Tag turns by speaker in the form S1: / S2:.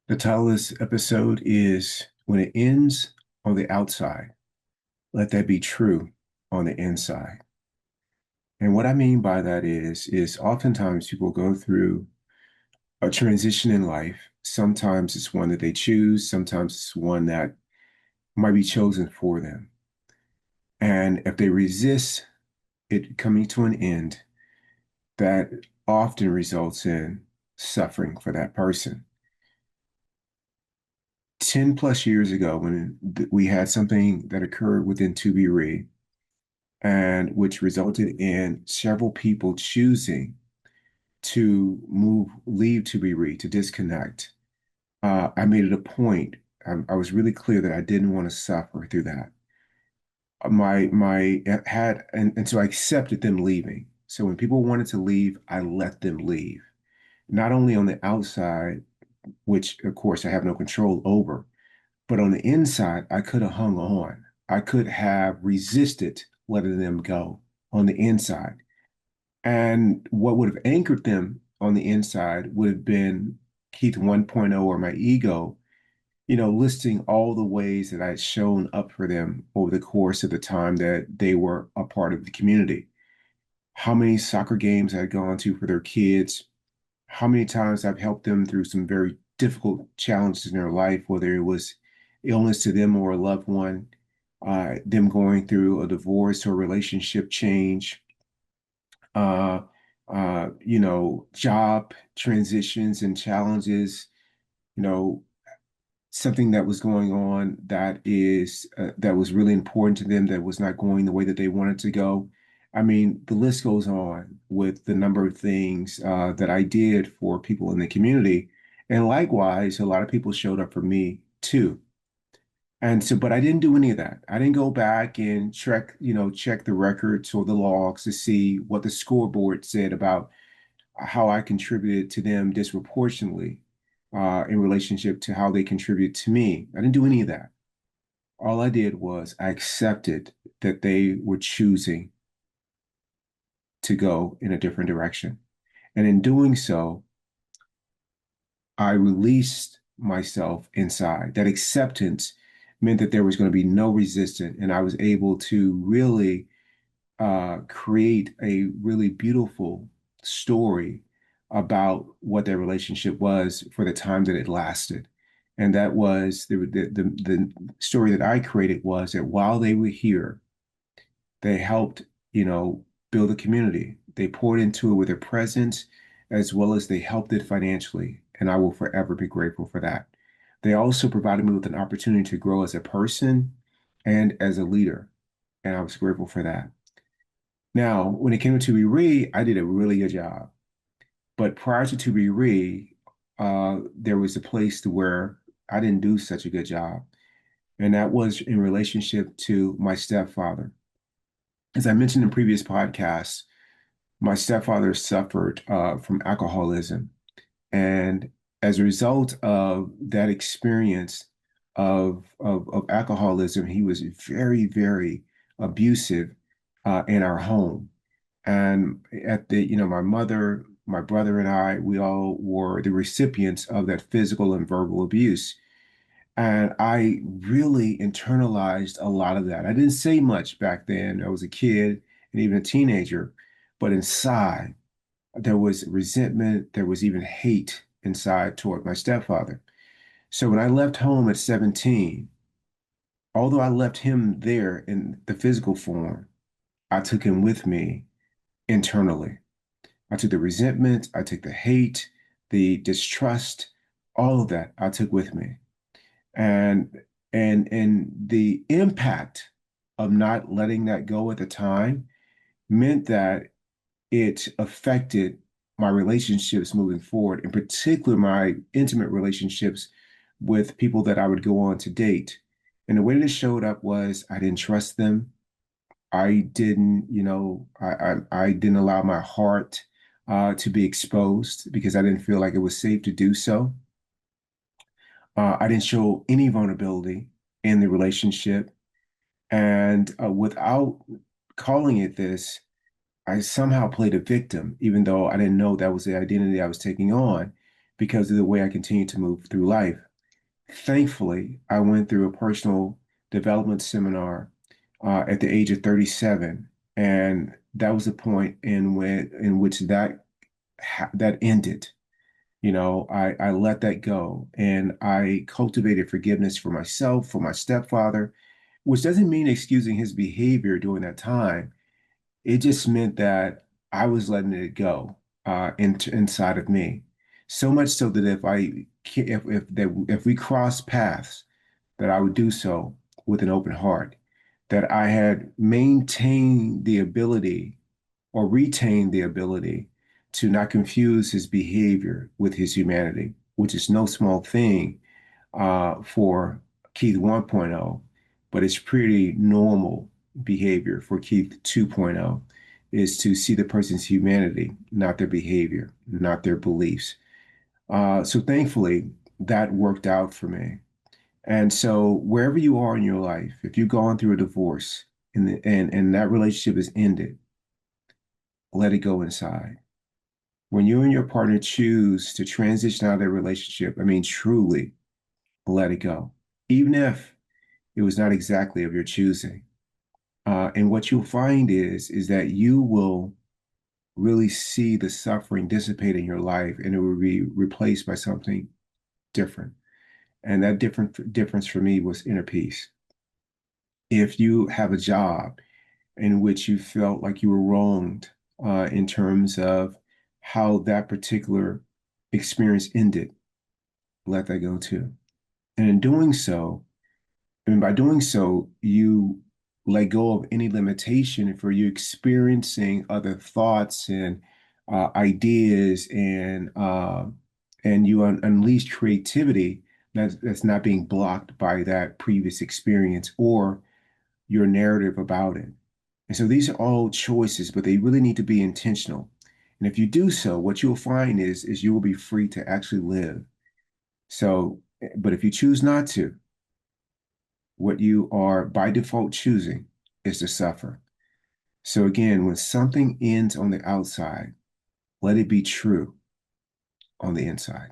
S1: The title of this episode is When It Ends on the Outside, Let That Be True on the Inside. And what I mean by that is oftentimes people go through a transition in life. Sometimes it's one that they choose, sometimes it's one that might be chosen for them. And if they resist it coming to an end, that often results in suffering for that person. 10 plus years ago, when we had something that occurred within ToBeRe, and which resulted in several people choosing to leave ToBeRe, to disconnect. I made it a point. I was really clear that I didn't want to suffer through that. My had and so I accepted them leaving. So when people wanted to leave, I let them leave. Not only on the outside, which of course I have no control over, but on the inside, I could have hung on. I could have resisted letting them go on the inside. And what would have anchored them on the inside would have been Keith 1.0 or my ego, listing all the ways that I had shown up for them over the course of the time that they were a part of the community. How many soccer games I had gone to for their kids, how many times I've helped them through some very difficult challenges in their life, whether it was illness to them or a loved one, them going through a divorce or relationship change, uh, job transitions and challenges, you know, something that was going on that was really important to them that was not going the way that they wanted to go. I mean, the list goes on with the number of things that I did for people in the community. And likewise, a lot of people showed up for me too. And so, but I didn't do any of that. I didn't go back and check the records or the logs to see what the scoreboard said about how I contributed to them disproportionately in relationship to how they contribute to me. I didn't do any of that. All I did was I accepted that they were choosing to go in a different direction. And in doing so, I released myself inside. That acceptance meant that there was going to be no resistance, and I was able to really create a really beautiful story about what their relationship was for the time that it lasted. And that was the story that I created was that while they were here, they helped, you know, build a community. They poured into it with their presence as well as they helped it financially. And I will forever be grateful for that. They also provided me with an opportunity to grow as a person and as a leader. And I was grateful for that. Now, when it came to ToBeRe, I did a really good job. But prior to ToBeRe, there was a place to where I didn't do such a good job. And that was in relationship to my stepfather. As I mentioned in previous podcasts, my stepfather suffered from alcoholism. And as a result of that experience of alcoholism, he was very, very abusive in our home. And my mother, my brother, and I, we all were the recipients of that physical and verbal abuse. And I really internalized a lot of that. I didn't say much back then. I was a kid and even a teenager, but inside there was resentment, there was even hate inside toward my stepfather. So when I left home at 17, although I left him there in the physical form, I took him with me internally. I took the resentment, I took the hate, the distrust, all of that I took with me. And and the impact of not letting that go at the time meant that it affected my relationships moving forward, in particular my intimate relationships with people that I would go on to date. And the way that it showed up was I didn't trust them. I didn't, I didn't allow my heart to be exposed because I didn't feel like it was safe to do so. I didn't show any vulnerability in the relationship. And without calling it this, I somehow played a victim, even though I didn't know that was the identity I was taking on, because of the way I continue to move through life. Thankfully, I went through a personal development seminar at the age of 37, and that was the point in which that ended. I let that go, and I cultivated forgiveness for myself, for my stepfather, which doesn't mean excusing his behavior during that time. It just meant that I was letting it go inside of me. So much so that if we crossed paths, that I would do so with an open heart, that I had maintained the ability or retained the ability to not confuse his behavior with his humanity, which is no small thing for Keith 1.0, but it's pretty normal behavior for Keith 2.0 is to see the person's humanity, not their behavior, not their beliefs. So thankfully, that worked out for me. And so wherever you are in your life, if you've gone through a divorce and that relationship is ended, let it go inside. When you and your partner choose to transition out of their relationship, I mean, truly let it go, even if it was not exactly of your choosing. And what you'll find is that you will really see the suffering dissipate in your life, and it will be replaced by something different. And that difference for me was inner peace. If you have a job in which you felt like you were wronged in terms of how that particular experience ended, let that go too. And in doing so, and by doing so, you let go of any limitation for you experiencing other thoughts and ideas, and you unleash creativity that's not being blocked by that previous experience or your narrative about it. And so these are all choices, but they really need to be intentional. And if you do so, what you'll find is you will be free to actually live. So, but if you choose not to, what you are by default choosing is to suffer. So again, when something ends on the outside, let it be true on the inside.